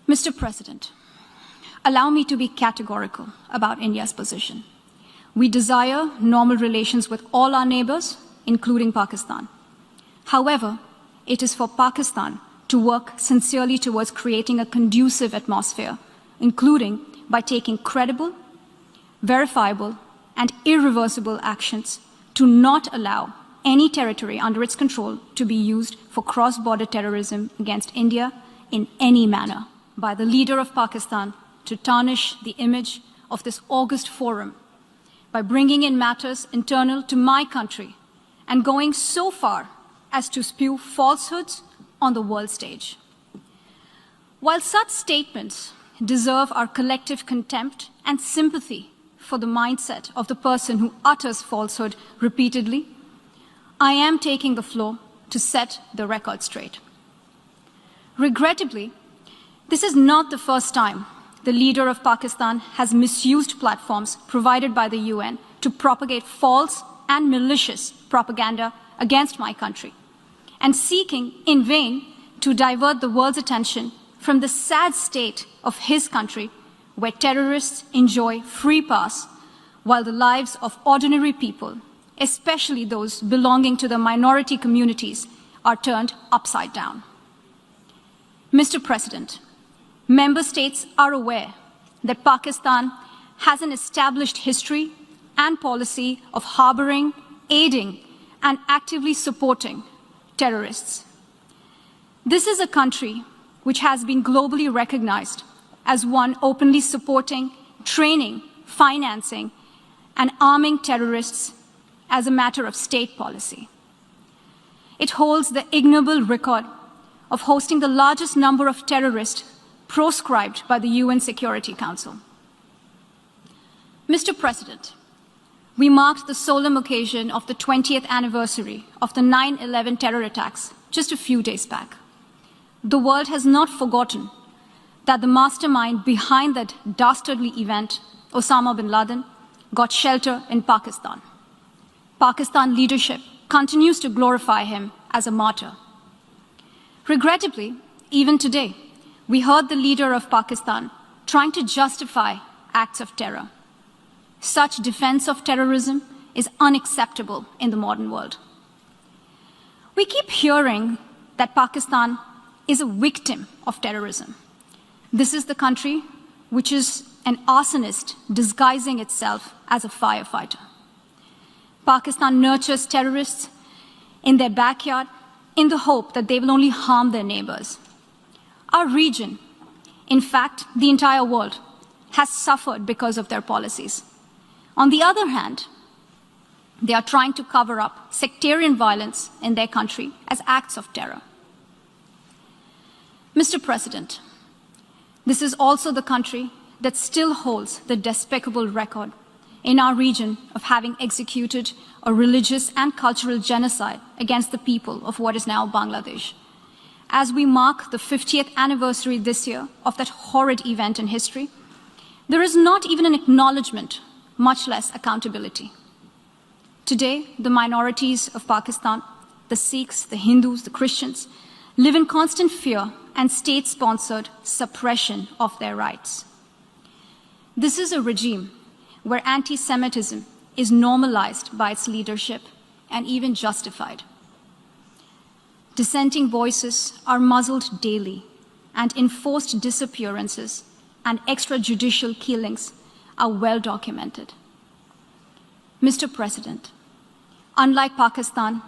Mr. President, allow me to be categorical about India's position. We desire normal relations with all our neighbors, including Pakistan. However, it is for Pakistan to work sincerely towards creating a conducive atmosphere, including by taking credible, verifiable, and irreversible actions to not allow any territory under its control to be used for cross-border terrorism against India in any manner by the leader of Pakistan to tarnish the image of this august forum by bringing in matters internal to my country and going so far as to spew falsehoods on the world stage. While such statements deserve our collective contempt and sympathy for the mindset of the person who utters falsehood repeatedly, I am taking the floor to set the record straight. Regrettably, this is not the first time the leader of Pakistan has misused platforms provided by the UN to propagate false and malicious propaganda against my country, and seeking in vain to divert the world's attention from the sad state of his country, where terrorists enjoy free pass while the lives of ordinary people, especially those belonging to the minority communities, are turned upside down. Mr. President, member states are aware that Pakistan has an established history and policy of harboring, aiding, and actively supporting terrorists. This is a country which has been globally recognized as one openly supporting, training, financing, and arming terrorists as a matter of state policy. It holds the ignoble record of hosting the largest number of terrorists proscribed by the UN Security Council. Mr. President, we marked the solemn occasion of the 20th anniversary of the 9/11 terror attacks just a few days back. The world has not forgotten that the mastermind behind that dastardly event, Osama bin Laden, got shelter in Pakistan. Pakistan leadership continues to glorify him as a martyr. Regrettably, even today, we heard the leader of Pakistan trying to justify acts of terror. Such defense of terrorism is unacceptable in the modern world. We keep hearing that Pakistan is a victim of terrorism. This is the country which is an arsonist disguising itself as a firefighter. Pakistan nurtures terrorists in their backyard in the hope that they will only harm their neighbors. Our region, in fact, the entire world, has suffered because of their policies. On the other hand, they are trying to cover up sectarian violence in their country as acts of terror. Mr. President, this is also the country that still holds the despicable record in our region of having executed a religious and cultural genocide against the people of what is now Bangladesh. As we mark the 50th anniversary this year of that horrid event in history, there is not even an acknowledgement, much less accountability. Today, the minorities of Pakistan, the Sikhs, the Hindus, the Christians, live in constant fear and state-sponsored suppression of their rights. This is a regime where anti-Semitism is normalized by its leadership and even justified. Dissenting voices are muzzled daily, and enforced disappearances and extrajudicial killings are well documented. Mr. President, unlike Pakistan,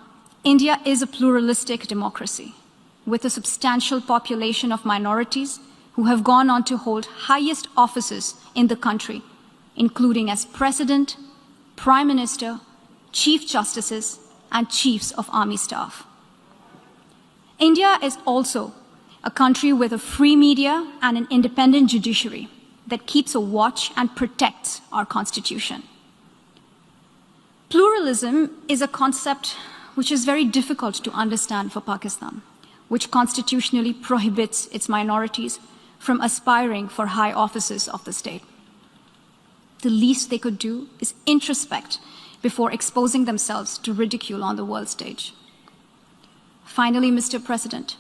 India is a pluralistic democracy with a substantial population of minorities who have gone on to hold highest offices in the country, including as President, Prime Minister, Chief Justices, and Chiefs of Army Staff. India is also a country with a free media and an independent judiciary that keeps a watch and protects our Constitution. Pluralism is a concept which is very difficult to understand for Pakistan, which constitutionally prohibits its minorities from aspiring for high offices of the state. The least they could do is introspect before exposing themselves to ridicule on the world stage. Finally, Mr. President,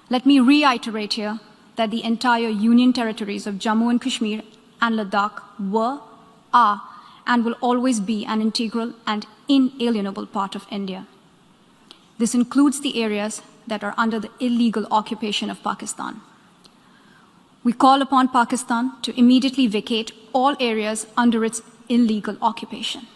let me reiterate here that the entire Union territories of Jammu and Kashmir and Ladakh were, are, and will always be an integral and inalienable part of India. This includes the areas that are under the illegal occupation of Pakistan. We call upon Pakistan to immediately vacate all areas under its illegal occupation.